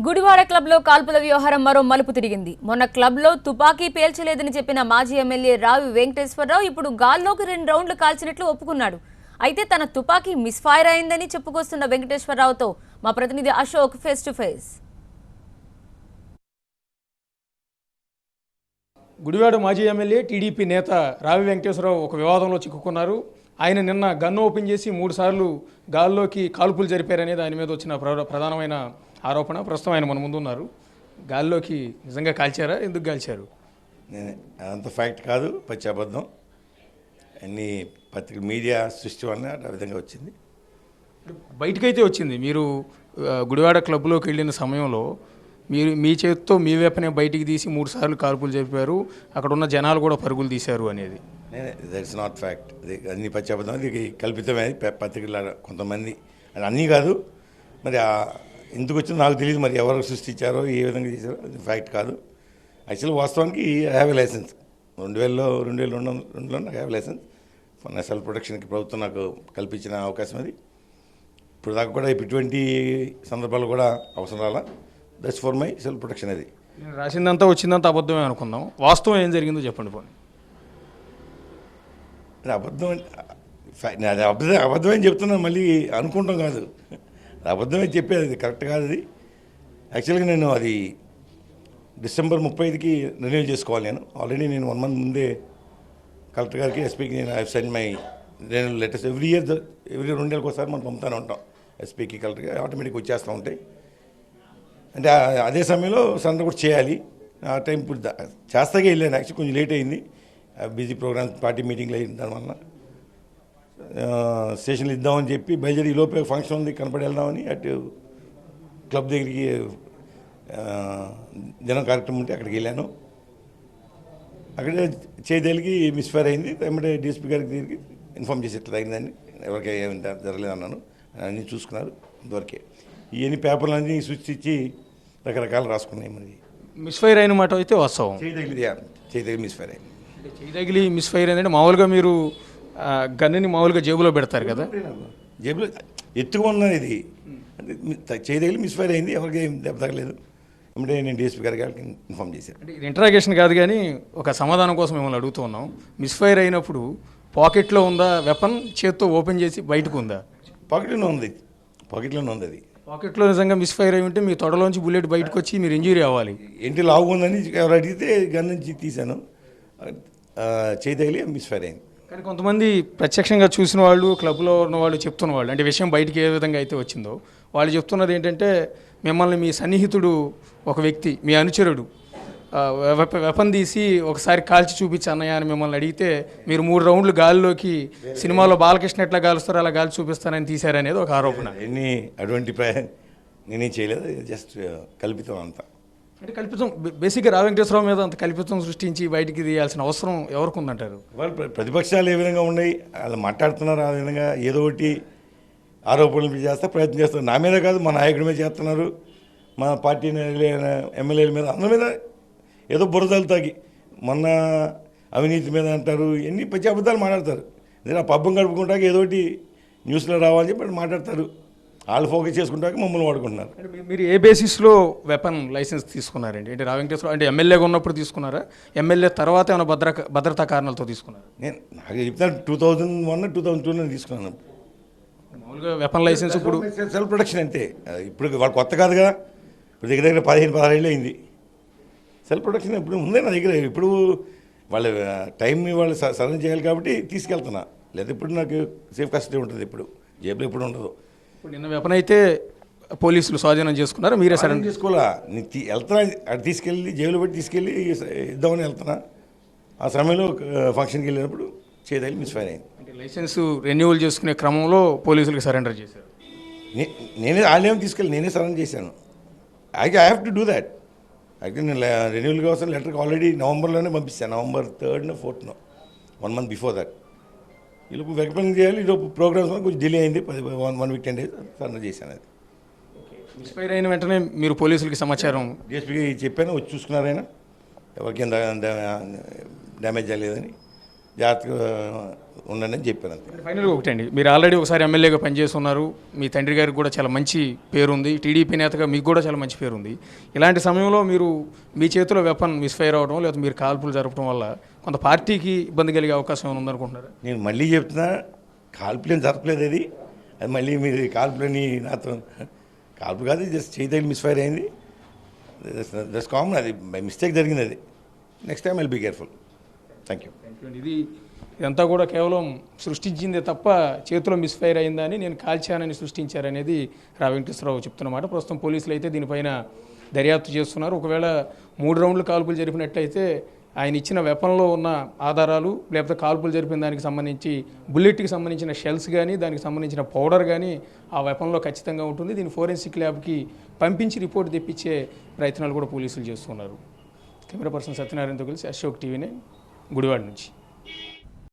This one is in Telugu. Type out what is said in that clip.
గుడివాడ క్లబ్లో కాల్పుల వ్యవహారం మరో మలుపు తిరిగింది. మొన్న క్లబ్లో తుపాకీ పేల్చలేదని చెప్పిన మాజీ ఎమ్మెల్యే రావి వెంకటేశ్వరరావు ఇప్పుడు గాల్లోకి 2 రౌండ్లు కాల్చినట్లు ఒప్పుకున్నాడు. అయితే తన తుపాకీ మిస్ఫైర్ అయిందని చెప్పుకొస్తున్న వెంకటేశ్వరరావుతో మా ప్రతినిధి Ashok face to face. Gudivada మాజీ ఎమ్మెల్యే టీడీపీ నేత రావి వెంకటేశ్వరరావు ఒక వివాదంలో చిక్కుకున్నారు. ఆయన నిన్న గన్ను ఓపెన్ చేసి 3 సార్లు గాల్లోకి కాల్పులు జరిపారనేది ఆయన మీద వచ్చిన ప్రధానమైన ఆరోపణ. ప్రస్తుతం ఆయన మన ముందు ఉన్నారు. గాల్లోకి నిజంగా కాల్చారా? ఎందుకు కాల్చారు? నేను అంత ఫ్యాక్ట్ కాదు, పచ్చి అబద్ధం. అన్ని పత్రిక మీడియా సృష్టి వలన ఆ విధంగా వచ్చింది. బయటకైతే వచ్చింది. మీరు గుడివాడ క్లబ్లోకి వెళ్ళిన సమయంలో మీ చేతితో మీ వైపునే బయటికి తీసి 3 సార్లు కాల్పులు జరిపారు, అక్కడ ఉన్న జనాలు కూడా పరుగులు తీశారు అనేది. That's not fact. అది అన్ని పచ్చి అబద్ధం. అది కల్పితమే. పత్రికల కొంతమంది అది అన్నీ కాదు. మరి ఎందుకు వచ్చిందో నాకు తెలియదు. మరి ఎవరు సృష్టించారో ఏ విధంగా చేశారో అది ఫ్యాక్ట్ కాదు. యాక్చువల్లీ వాస్తవానికి ఐ హ్యావ్ ఎ లైసెన్స్. 2002లో నాకు హ్యావ్ లైసెన్స్ నా సెల్ఫ్ ప్రొటెక్షన్కి ప్రభుత్వం నాకు కల్పించిన అవకాశం అది. ఇప్పుడు దాకా కూడా ఇటువంటి సందర్భాలు కూడా అవసరం రాలా. That's for my self protection. అది నేను రాసిందంతా వచ్చిందంతా అబద్ధమే అనుకుందాం. వాస్తవం ఏం జరిగిందో చెప్పండి. పోనీ అది అబద్ధం. అది అబద్ధమని చెప్తున్నాను, మళ్ళీ అనుకుంటాం కాదు. అబద్ధమే చెప్పేది, అది కరెక్ట్ కాదు. అది యాక్చువల్గా నేను అది డిసెంబర్ 30కి రెన్యూ చేసుకోవాలి. నేను ఆల్రెడీ 1 month ముందే కలెక్టర్ గారికి, ఎస్పీకి నేను I send my renew letters. Every 2 నెలలకు ఒకసారి మనం పంపుతానే ఉంటాం ఎస్పీకి, కలెక్టర్కి. ఆటోమేటిక్గా వచ్చేస్తూ ఉంటాయి. అంటే అదే సమయంలో సరెండర్ కూడా చేయాలి. ఆ టైం ఇప్పుడు చేస్తాకే వెళ్ళాను. యాక్చువల్లీ కొంచెం లేట్ అయింది. బిజీ ప్రోగ్రామ్స్, పార్టీ మీటింగ్లు అయిన దానివల్ల స్టేషన్లు ఇద్దామని చెప్పి బయలుదేరి లోపే ఫంక్షన్ ఉంది కనపడి వెళ్దామని అటు క్లబ్ దగ్గరికి జనం కార్యక్రమం ఉంటే అక్కడికి వెళ్ళాను. అక్కడే చేతికి మిస్ఫైర్ అయింది. వెంబడే డిఎస్పీ గారికి దగ్గరికి ఇన్ఫామ్ చేసి ఎట్లా తగ్గిందని, ఎవరికి ఏమి జరగలేదు అన్నాను. అన్నీ చూసుకున్నారు. ఇంతవరకే ఇవన్నీ పేపర్లు అన్నీ సృష్టించి రకరకాలు రాసుకున్నాయి. మరి మిస్ఫైర్ అయిన మాట అయితే వాస్తవం. చేతికి మిస్ఫైర్ అయింది. చేతికి మిస్ఫైర్ అయిందంటే మామూలుగా మీరు గన్నుని మామూలుగా జేబులో పెడతారు కదా, జేబులో ఎత్తుకున్నది. ఇది చేతికి మిస్ఫైర్ అయింది. ఎవరికి ఏం దెబ్బ తగ్గలేదు. అంటే నేను డిఎస్పీ గారికి ఇన్ఫామ్ చేశాను. అంటే ఇది ఇంటరాగేషన్ కాదు, కానీ ఒక సమాధానం కోసం మిమ్మల్ని అడుగుతూ ఉన్నాం. మిస్ఫైర్ అయినప్పుడు పాకెట్లో ఉందా వెపన్, చేత్తో ఓపెన్ చేసి బయటకు ఉందా? పాకెట్లోనే ఉంది. అది పాకెట్లో నిజంగా మిస్ఫైర్ అయి ఉంటే మీ తొడలోంచి బుల్లెట్ బయటకు వచ్చి మీరు ఇంజూరీ అవ్వాలి. ఏంటి లావు ఉందని ఎవరు అడిగితే గన్ నుంచి తీశాను. చేతికి మిస్ఫైర్ అయింది. కానీ కొంతమంది ప్రత్యక్షంగా చూసిన వాళ్ళు, క్లబ్లో ఉన్న వాళ్ళు చెప్తున్న వాళ్ళు, అంటే విషయం బయటికి ఏ విధంగా అయితే వచ్చిందో వాళ్ళు చెప్తున్నది ఏంటంటే, మిమ్మల్ని మీ సన్నిహితుడు ఒక వ్యక్తి, మీ అనుచరుడు వెపన్ తీసి ఒకసారి కాల్చి చూపించి అన్నయ్య అని మిమ్మల్ని అడిగితే మీరు 3 రౌండ్లు గాలిలోకి సినిమాలో బాలకృష్ణ ఎట్లా కాలుస్తారో అలా గాలి చూపిస్తానని తీశారనేది ఒక ఆరోపణ. అటువంటి నేనేం చేయలేదు. జస్ట్ కల్పితం అంతా. అంటే కల్పితం బేసిక్గా రావి వెంకటేశ్వరరావు మీద అంత కల్పితం సృష్టించి బయటికి తీయాల్సిన అవసరం ఎవరికి ఉందంటారు? వాళ్ళు ప్రతిపక్షాలు ఏ విధంగా ఉన్నాయి, వాళ్ళు మాట్లాడుతున్నారు. ఆ విధంగా ఏదో ఒకటి ఆరోపణలు చేస్తే ప్రయత్నం చేస్తారు. నా మీద కాదు, మా నాయకుడి మీద చేస్తున్నారు, మా పార్టీ ఎమ్మెల్యేల మీద, అందరి మీద ఏదో బురదలు తాగి మొన్న అవినీతి మీద అంటారు. ఎన్ని పచ్చి అబద్ధాలు మాట్లాడతారు. నేను ఆ పబ్బం గడుపుకుంటాక ఏదో ఒకటి న్యూస్లో రావాలని చెప్పి మాట్లాడతారు. వాళ్ళు ఫోకస్ చేసుకుంటాక మమ్మల్ని వాడుకుంటున్నారు. అంటే మీరు ఏ బేసిస్లో వెపన్ లైసెన్స్ తీసుకున్నారండి? అంటే రావి వెంకటేశ్వరరావు అంటే ఎమ్మెల్యేగా ఉన్నప్పుడు తీసుకున్నారా? ఎమ్మెల్యే తర్వాత ఏమైనా భద్రతా కారణాలతో తీసుకున్నారు? నేను నాకు చెప్తాను 2001, 2002 తీసుకున్నాను. మామూలుగా వెపన్ లైసెన్స్ ఇప్పుడు సెల్ఫ్ ప్రొటెక్షన్ అంతే. ఇప్పుడు వాళ్ళు కొత్త కాదు కదా. ఇప్పుడు దగ్గర 15-16 ఏళ్ళు అయింది. సెల్ఫ్ ప్రొటెక్షన్ ఇప్పుడు ఉందే నా దగ్గర. ఇప్పుడు వాళ్ళ టైం వాళ్ళు సరెండర్ చేయాలి కాబట్టి తీసుకెళ్తున్నా. లేదా ఇప్పుడు నాకు సేఫ్ కస్టడీ ఉంటుంది. ఇప్పుడు జేబులో ఎప్పుడు ఉండదు. ఇప్పుడు నిన్న వెపన్ అయితే పోలీసులు స్వాధీనం చేసుకున్నారు, మీరే సరెండర్ చేసుకోవాలా? నేను వెళ్తున్నా, అటు తీసుకెళ్ళి జేబులో పెట్టి తీసుకెళ్ళి ఇద్దామని వెళ్తున్నా. ఆ సమయంలో ఫంక్షన్కి వెళ్ళినప్పుడు చేయాలి మిస్ఫైర్ అయింది. అంటే లైసెన్స్ రెన్యూవల్ చేసుకునే క్రమంలో పోలీసులకు సరెండర్ చేశారు. నేనే వాళ్ళేమో తీసుకెళ్ళి నేనే సరెండర్ చేశాను. I have to do that. అయితే నేను రెన్యూవల్ కోసం లెటర్కి ఆల్రెడీ నవంబర్లోనే పంపిస్తాను. November 3rd, 4th, 1 month before that. ఈలోపు వెపన్ చేయాలి. ఈలోపు ప్రోగ్రామ్స్ కొంచెం డిలే అయింది. 1 week 10 days సరెండర్ చేశాను. అది మిస్ఫైర్ అయిన వెంటనే మీరు పోలీసులకి సమాచారం డిఎస్పీకి చెప్పాను. వచ్చి చూసుకున్నారైనా ఎవరికేం డ్యామేజ్ అవ్వలేదని. జాగ్రత్తగా ఉండండి అని చెప్పాను అంతే. ఫైనల్గా ఒకటండి, మీరు ఆల్రెడీ ఒకసారి ఎమ్మెల్యేగా పనిచేస్తున్నారు, మీ తండ్రి గారికి కూడా చాలా మంచి పేరుంది, టీడీపీ నేతగా మీకు కూడా చాలా మంచి పేరుంది. ఇలాంటి సమయంలో మీరు మీ చేతిలో వెపన్ మిస్ఫైర్ అవ్వడం లేకపోతే మీరు కాల్పులు జరపడం వల్ల కొంత పార్టీకి ఇబ్బంది కలిగే అవకాశం ఏమైనా ఉందనుకుంటున్నారా? నేను మళ్ళీ చెప్తున్నా, కాల్పులేని జరపలేదు అది మళ్ళీ మీరు కాల్పులని నాతో కాల్పు కాదు, జస్ట్ చేయి మిస్ఫైర్ అయింది. జస్ట్ కామన్, అది బై మిస్టేక్ జరిగింది. అది next time I'll be careful. Thank you. ఇదంతా కూడా కేవలం సృష్టించిందే తప్ప చేతిలో మిస్ఫైర్ అయిందని, నేను కాల్చానని సృష్టించారనేది రావి వెంకటేశ్వరరావు చెప్తున్నమాట. ప్రస్తుతం పోలీసులు అయితే దీనిపైన దర్యాప్తు చేస్తున్నారు. ఒకవేళ 3 రౌండ్లు కాల్పులు జరిపినట్లయితే ఆయన ఇచ్చిన వెపన్లో ఉన్న ఆధారాలు లేకపోతే కాల్పులు జరిపిన దానికి సంబంధించి బుల్లెట్కి సంబంధించిన షెల్స్ కానీ దానికి సంబంధించిన పౌడర్ కానీ ఆ వెపన్లో ఖచ్చితంగా ఉంటుంది. దీన్ని ఫోరెన్సిక్ ల్యాబ్కి పంపించి రిపోర్ట్ తెప్పించే ప్రయత్నాలు కూడా పోలీసులు చేస్తున్నారు. కెమెరా పర్సన్ సత్యనారాయణతో కలిసి అశోక్ టీవీనే గుడివాడ నుంచి.